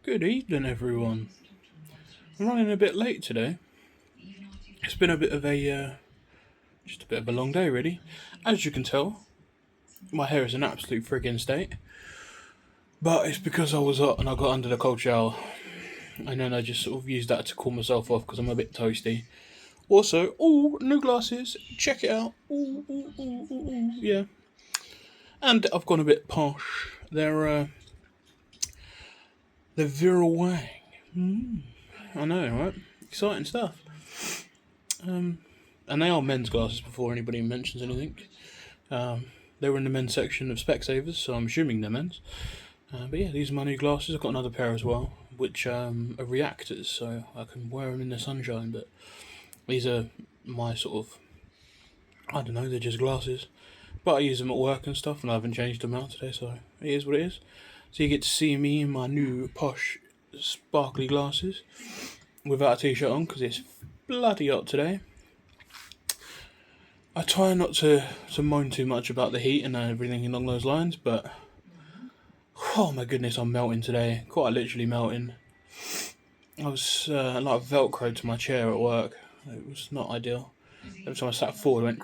Good evening, everyone. I'm running a bit late today. It's been a bit of just a bit of a long day, really. As you can tell, my hair is an absolute friggin' state. But it's because I was hot and I got under the cold shower, and then I just sort of used that to cool myself off because I'm a bit toasty. Also, new glasses. Check it out. Yeah. And I've gone a bit posh. They're Vera Wang. I know, right? Exciting stuff. And they are men's glasses before anybody mentions anything. They were in the men's section of Specsavers, so I'm assuming they're men's. But yeah, these are my new glasses. I've got another pair as well, which are reactors, so I can wear them in the sunshine. But these are my sort of, I don't know, they're just glasses. But I use them at work and stuff, and I haven't changed them out today, so it is what it is. So you get to see me in my new posh, sparkly glasses without a t-shirt on because it's bloody hot today. I try not to moan too much about the heat and everything along those lines, but oh my goodness, I'm melting today. Quite literally melting. I was like velcroed to my chair at work. It was not ideal. Every time I sat forward, I went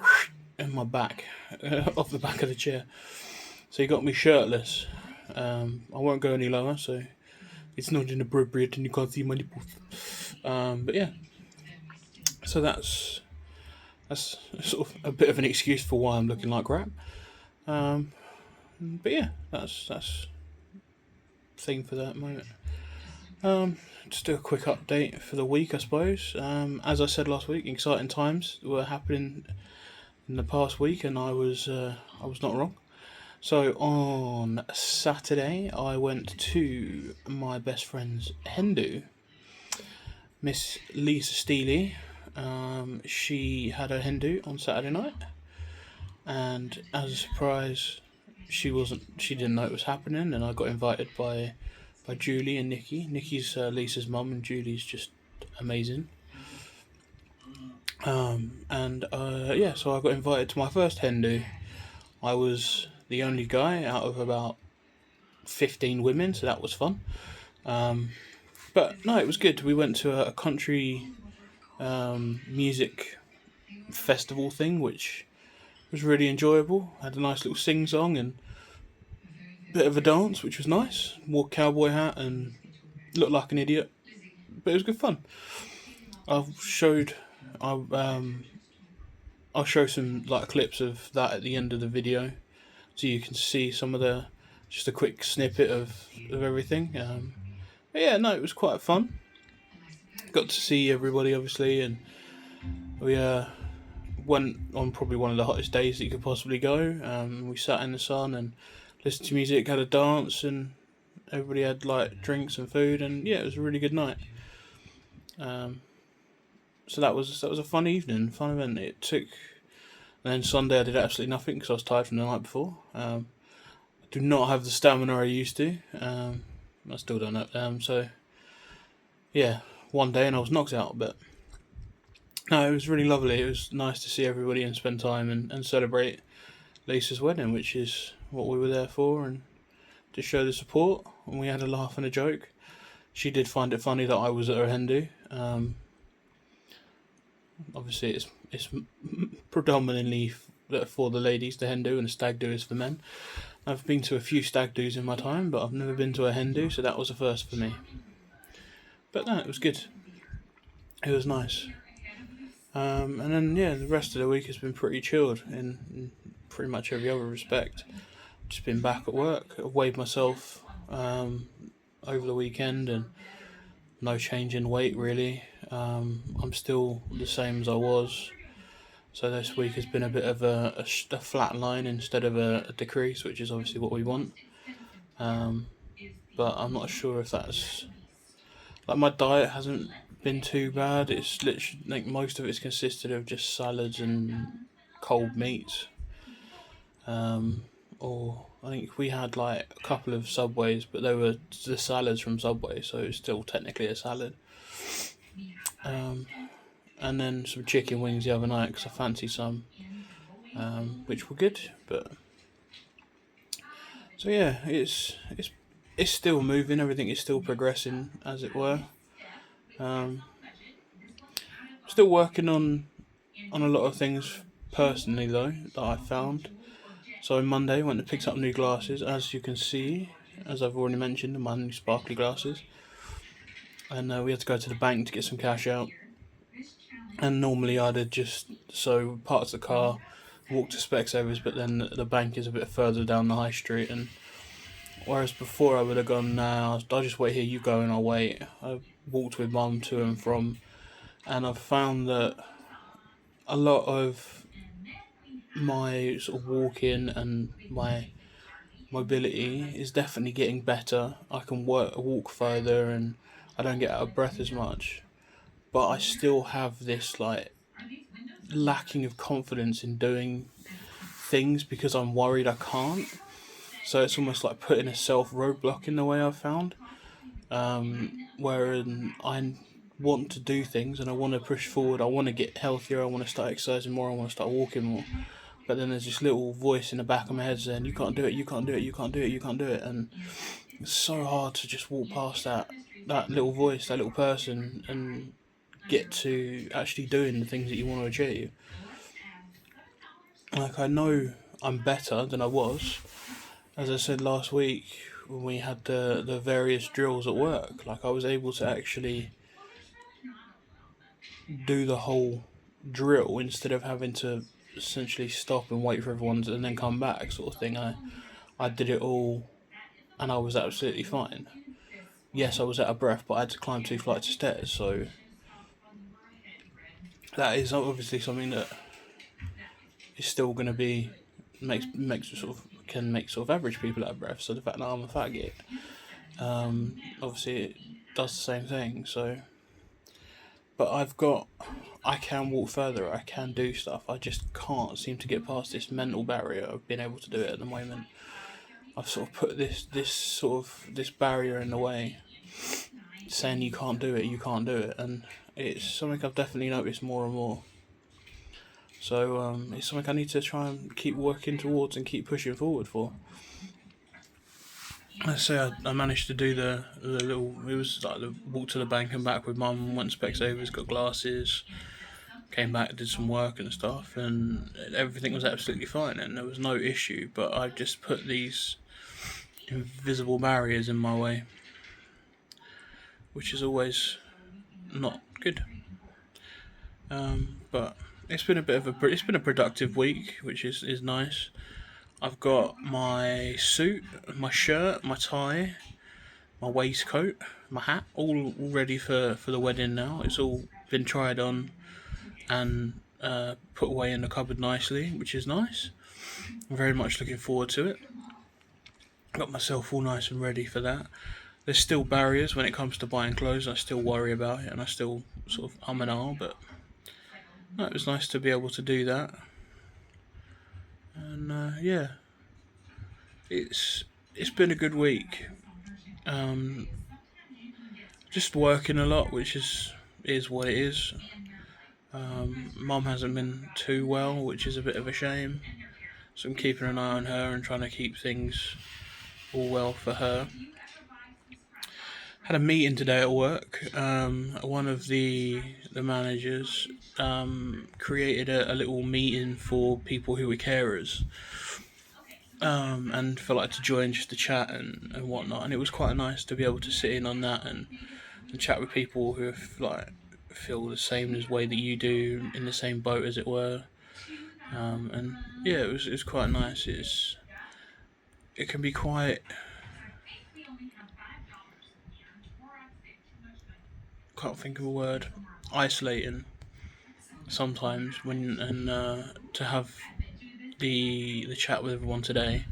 in my back, off the back of the chair. So he got me shirtless. I won't go any lower, so it's not inappropriate and you can't see my nipples. But yeah, so that's sort of a bit of an excuse for why I'm looking like crap. But yeah, that's thing for that moment. Just do a quick update for the week, I suppose. As I said last week, exciting times were happening in the past week, and I was not wrong. So on Saturday, I went to my best friend's hen do, Miss Lisa Steely. She had her hen do on Saturday night, and as a surprise, she didn't know it was happening, and I got invited by Julie and Nikki. Nikki's Lisa's mum, and Julie's just amazing. Yeah, so I got invited to my first hen do. I was the only guy out of about 15 women, so that was fun. But no, it was good. We went to a country music festival thing, which was really enjoyable. Had a nice little sing song and bit of a dance, which was nice. Wore a cowboy hat and looked like an idiot, but it was good fun. I'll I'll show some like clips of that at the end of the video, so you can see some of just a quick snippet of everything. But yeah, no, it was quite fun. Got to see everybody obviously, and we went on probably one of the hottest days that you could possibly go. We sat in the sun and listened to music, had a dance, and everybody had like drinks and food, and yeah, it was a really good night. So that was a fun evening, fun event. It took. And then Sunday I did absolutely nothing because I was tired from the night before. I do not have the stamina I used to. I still don't know. So yeah, one day and I was knocked out, but no, it was really lovely. It was nice to see everybody and spend time and celebrate Lisa's wedding, which is what we were there for, and to show the support. And we had a laugh and a joke. She did find it funny that I was at her hen do. Obviously, it's predominantly for the ladies, the hen do, and the stag do is for men. I've been to a few stag do's in my time, but I've never been to a hen do, so that was a first for me. But no, it was good. It was nice. And then yeah, the rest of the week has been pretty chilled in pretty much every other respect. Just been back at work. I've weighed myself over the weekend, and no change in weight really. I'm still the same as I was. So this week has been a bit of a flat line instead of a decrease, which is obviously what we want. But I'm not sure if that's like my diet hasn't been too bad. It's literally like most of it's consisted of just salads and cold meats. Or I think we had like a couple of Subways, but they were the salads from Subway, so it's still technically a salad. And then some chicken wings the other night because I fancied some, which were good. But so yeah, it's it's still moving. Everything is still progressing, as it were. Um, Still working on a lot of things personally though that I found. So on Monday, went and picked up new glasses, as you can see, as I've already mentioned, my new sparkly glasses. And we had to go to the bank to get some cash out. And normally I'd have just parked the car, walked to Specsavers, but then the bank is a bit further down the high street, and whereas before I would have gone, nah, I'll just wait here, you go and I'll wait. I walked with mum to and from, and I've found that a lot of my sort of walking and my mobility is definitely getting better. I can walk further, and I don't get out of breath as much. But I still have this like lacking of confidence in doing things because I'm worried I can't. So it's almost like putting a self roadblock in the way I've found. Wherein I want to do things and I want to push forward. I want to get healthier. I want to start exercising more. I want to start walking more. But then there's this little voice in the back of my head saying, "You can't do it. You can't do it. You can't do it. You can't do it." And it's so hard to just walk past that little voice, that little person, and get to actually doing the things that you want to achieve. Like, I know I'm better than I was. As I said last week when we had the various drills at work, like I was able to actually do the whole drill instead of having to essentially stop and wait for everyone to, and then come back, sort of thing. I did it all and I was absolutely fine. Yes, I was out of breath, but I had to climb 2 flights of stairs, so that is obviously something that is still going to be makes can make sort of average people out of breath. So the fact that I'm a faggot, obviously it does the same thing. So, but I can walk further. I can do stuff. I just can't seem to get past this mental barrier of being able to do it at the moment. I've sort of put this barrier in the way, saying you can't do it, and it's something I've definitely noticed more and more. So it's something I need to try and keep working towards and keep pushing forward for. I say I managed to do the little. It was like the walk to the bank and back with mum. Went to Specsavers, got glasses, came back, did some work and stuff, and everything was absolutely fine, and there was no issue. But I just put these invisible barriers in my way, which is always not good. But it's been a productive week, which is nice. I've got my suit, my shirt, my tie, my waistcoat, my hat, all ready for the wedding now. It's all been tried on and put away in the cupboard nicely, which is nice. I'm very much looking forward to it. Got myself all nice and ready for that. There's still barriers when it comes to buying clothes. I still worry about it, and I still sort of and ah, but no, it was nice to be able to do that. And yeah, it's been a good week. Just working a lot, which is what it is. Mum hasn't been too well, which is a bit of a shame. So I'm keeping an eye on her and trying to keep things all well for her. Had a meeting today at work. One of the managers created a little meeting for people who were carers, and for like to join just to chat and whatnot. And it was quite nice to be able to sit in on that and chat with people who feel the same as way that you do, in the same boat as it were. And yeah, it was quite nice. It can be quite. Can't think of a word. Isolating sometimes to have the chat with everyone today.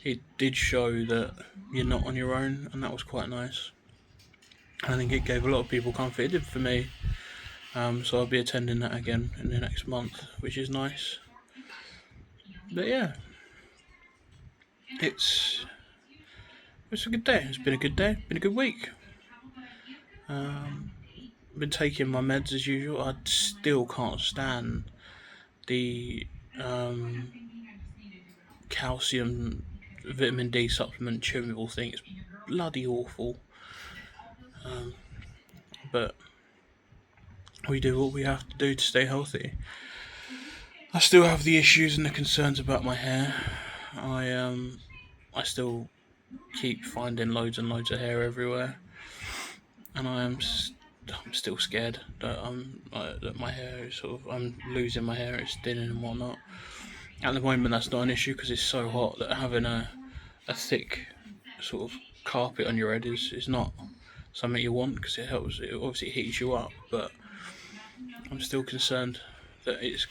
It did show that you're not on your own, and that was quite nice. I think it gave a lot of people comfort. It did for me. So I'll be attending that again in the next month, which is nice. But yeah, it's a good day. It's been a good day. Been a good week. Been taking my meds as usual. I still can't stand the calcium vitamin D supplement chewable thing. It's bloody awful. But we do what we have to do to stay healthy. I still have the issues and the concerns about my hair. I still keep finding loads and loads of hair everywhere, and I'm still scared that that my hair is I'm losing my hair, it's thinning and whatnot. At the moment, that's not an issue because it's so hot that having a thick sort of carpet on your head is not something you want, because it helps. It obviously heats you up, but I'm still concerned that it's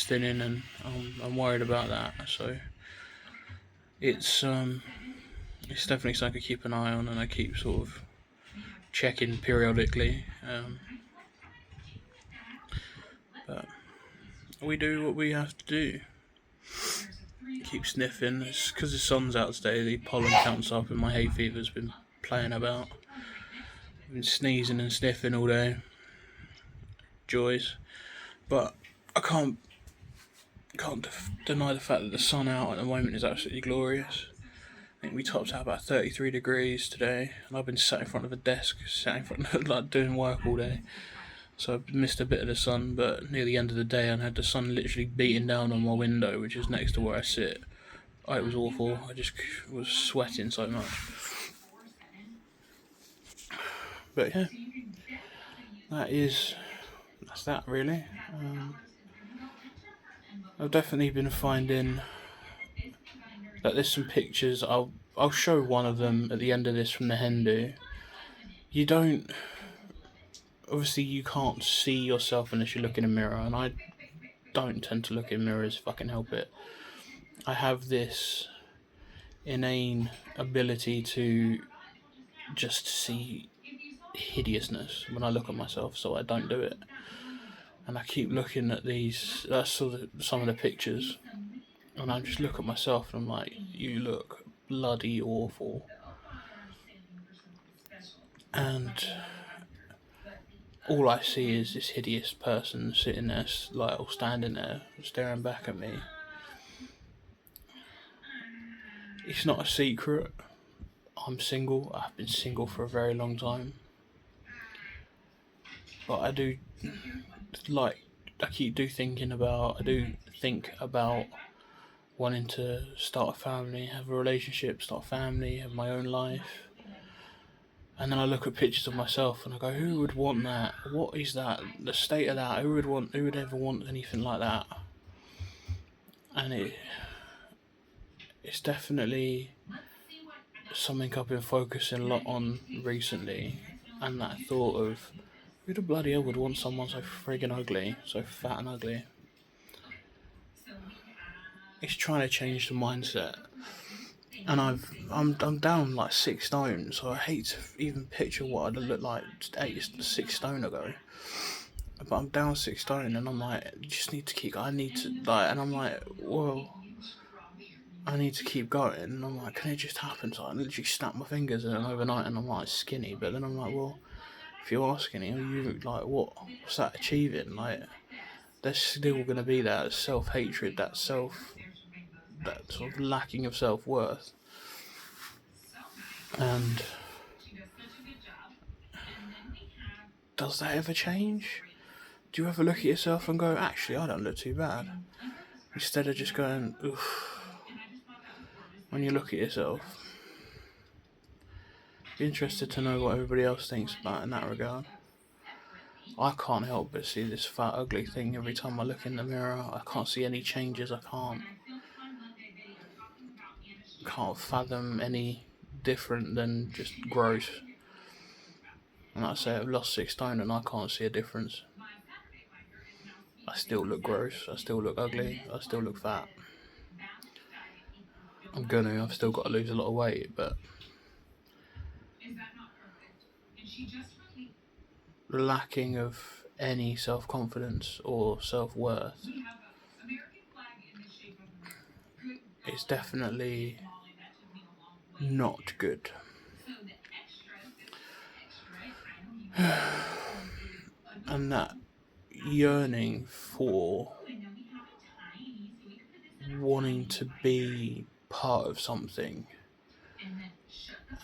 thinning, and I'm worried about that. So it's definitely something I keep an eye on, and I keep sort of checking periodically. But we do what we have to do. Keep sniffing. It's because the sun's out today. The pollen counts up, and my hay fever's been playing about. I've been sneezing and sniffing all day. Joys. But I can't deny the fact that the sun out at the moment is absolutely glorious. I think we topped out about 33 degrees today, and I've been sat in front of a desk, sat in front of, like, doing work all day. So I've missed a bit of the sun, but near the end of the day I had the sun literally beating down on my window, which is next to where I sit. Oh, it was awful. I just was sweating so much. But yeah, that's that really. I've definitely been finding that there's some pictures. I'll show one of them at the end of this from the hen do. Obviously you can't see yourself unless you look in a mirror, and I don't tend to look in mirrors if I can help it. I have this inane ability to just see hideousness when I look at myself, so I don't do it. And I keep looking at these. I saw some of the pictures, and I just look at myself and I'm like, you look bloody awful. And all I see is this hideous person sitting there, like, or standing there, staring back at me. It's not a secret. I'm single. I've been single for a very long time. But I do think about wanting to start a family, have a relationship, start a family, have my own life. And then I look at pictures of myself and I go, who would want that? What is that? The state of that? Who would ever want anything like that? And it's definitely something I've been focusing a lot on recently. And that thought of, who the bloody hell would want someone so friggin' ugly, so fat and ugly? It's trying to change the mindset. And I'm down like 6 stone, so I hate to even picture what I'd look like 6 stone ago. But I'm down 6 stone, and I'm like, and I'm like, well, I need to keep going. And I'm like, can it just happen? So I literally snap my fingers and overnight, and I'm like skinny. But then I'm like, well, if you are skinny, are you like, what's that achieving? Like, there's still gonna be that self-hatred, that sort of lacking of self-worth. And does that ever change? Do you ever look at yourself and go, actually, I don't look too bad? Instead of just going, oof, when you look at yourself. Be interested to know what everybody else thinks about in that regard. I can't help but see this fat, ugly thing every time I look in the mirror. I can't see any changes. I can't fathom any different than just gross. And like I say, I've lost 6 stone and I can't see a difference. I still look gross, I still look ugly, I still look fat. I've still got to lose a lot of weight, but lacking of any self-confidence or self-worth is definitely not good. And that yearning for wanting to be part of something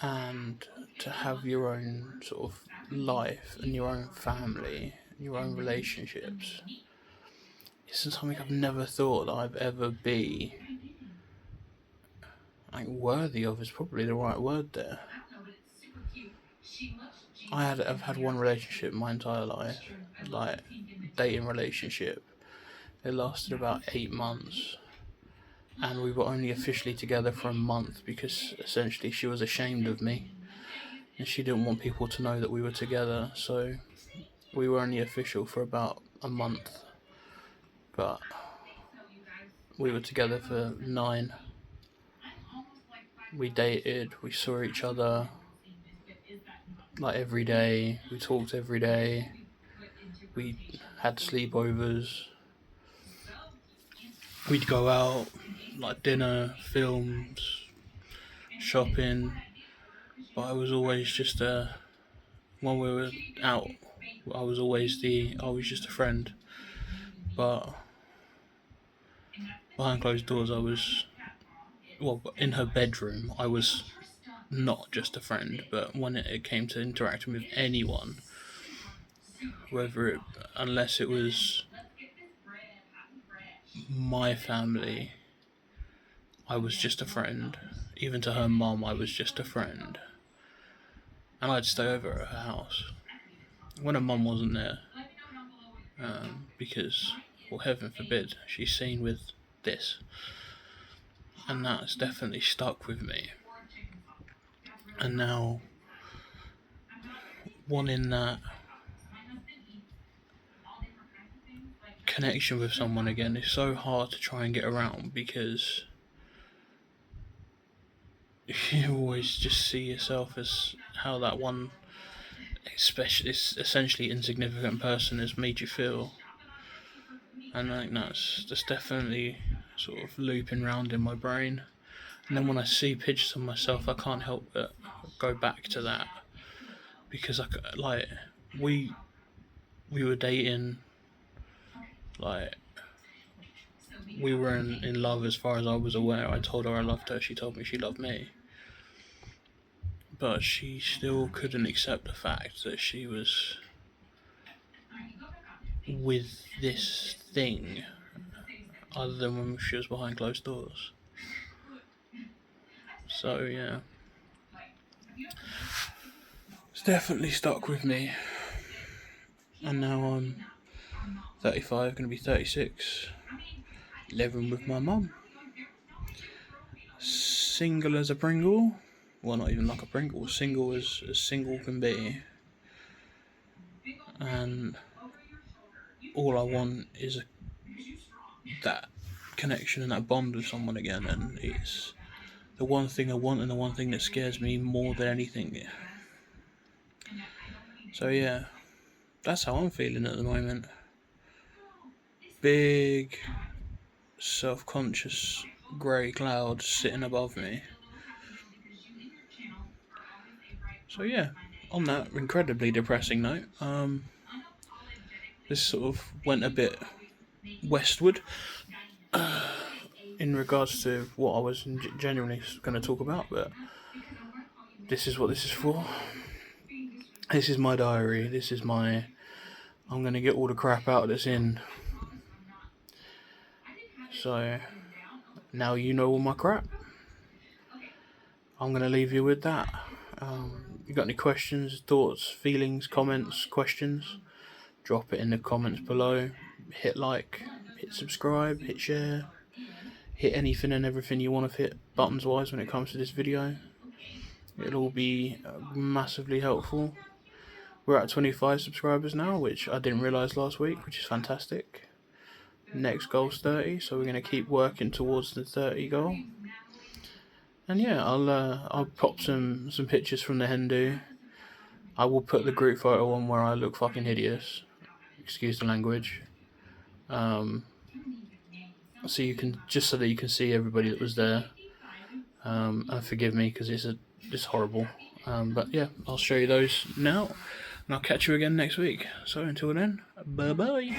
and to have your own sort of life and your own family, your own relationships, isn't something I've never thought that I'd ever be like worthy of. Is probably the right word there. I've had one relationship my entire life, like dating relationship. It lasted about 8 months, and we were only officially together for a month because essentially she was ashamed of me and she didn't want people to know that we were together, so we were only official for about a month, but we were together for 9. We dated, we saw each other like every day, we talked every day, we had sleepovers, we'd go out, like dinner, films, shopping, but I was always just when we were out, I was just a friend, but behind closed doors in her bedroom I was not just a friend, but when it came to interacting with anyone, unless it was my family, I was just a friend. Even to her mum, I was just a friend. And I'd stay over at her house when her mum wasn't there, because, well, heaven forbid, she's seen with this. And that's definitely stuck with me. And now, wanting that connection with someone again is so hard to try and get around, because you always just see yourself as how that one, especially essentially insignificant person, has made you feel. And I think that's definitely sort of looping round in my brain. And then when I see pictures of myself, I can't help but go back to that, because we were dating, like we were in love as far as I was aware. I told her I loved her, she told me she loved me, but she still couldn't accept the fact that she was with this thing other than when she was behind closed doors. So yeah, it's definitely stuck with me. And now I'm 35, going to be 36, living with my mum, single as a Pringle. Well, not even like a Pringle, single as single can be. And all I want is that connection and that bond with someone again, and it's the one thing I want and the one thing that scares me more than anything. So yeah, that's how I'm feeling at the moment. Big, self-conscious grey cloud sitting above me. So yeah, on that incredibly depressing note, this sort of went a bit westward in regards to what I was genuinely going to talk about, but this is what this is for. This is my diary. I'm going to get all the crap out of this in. So now you know all my crap. I'm going to leave you with that. You got any questions, thoughts, feelings, comments, questions? Drop it in the comments below. Hit like, hit subscribe, hit share, hit anything and everything you want to hit buttons wise when it comes to this video. It'll all be massively helpful. We're at 25 subscribers now, which I didn't realise last week, which is fantastic. Next goal's 30, so we're going to keep working towards the 30 goal. And yeah, I'll pop some pictures from the hen do. I will put the group photo on where I look fucking hideous. Excuse the language. So that you can see everybody that was there. And forgive me because it's horrible. But yeah, I'll show you those now, and I'll catch you again next week. So until then, bye bye.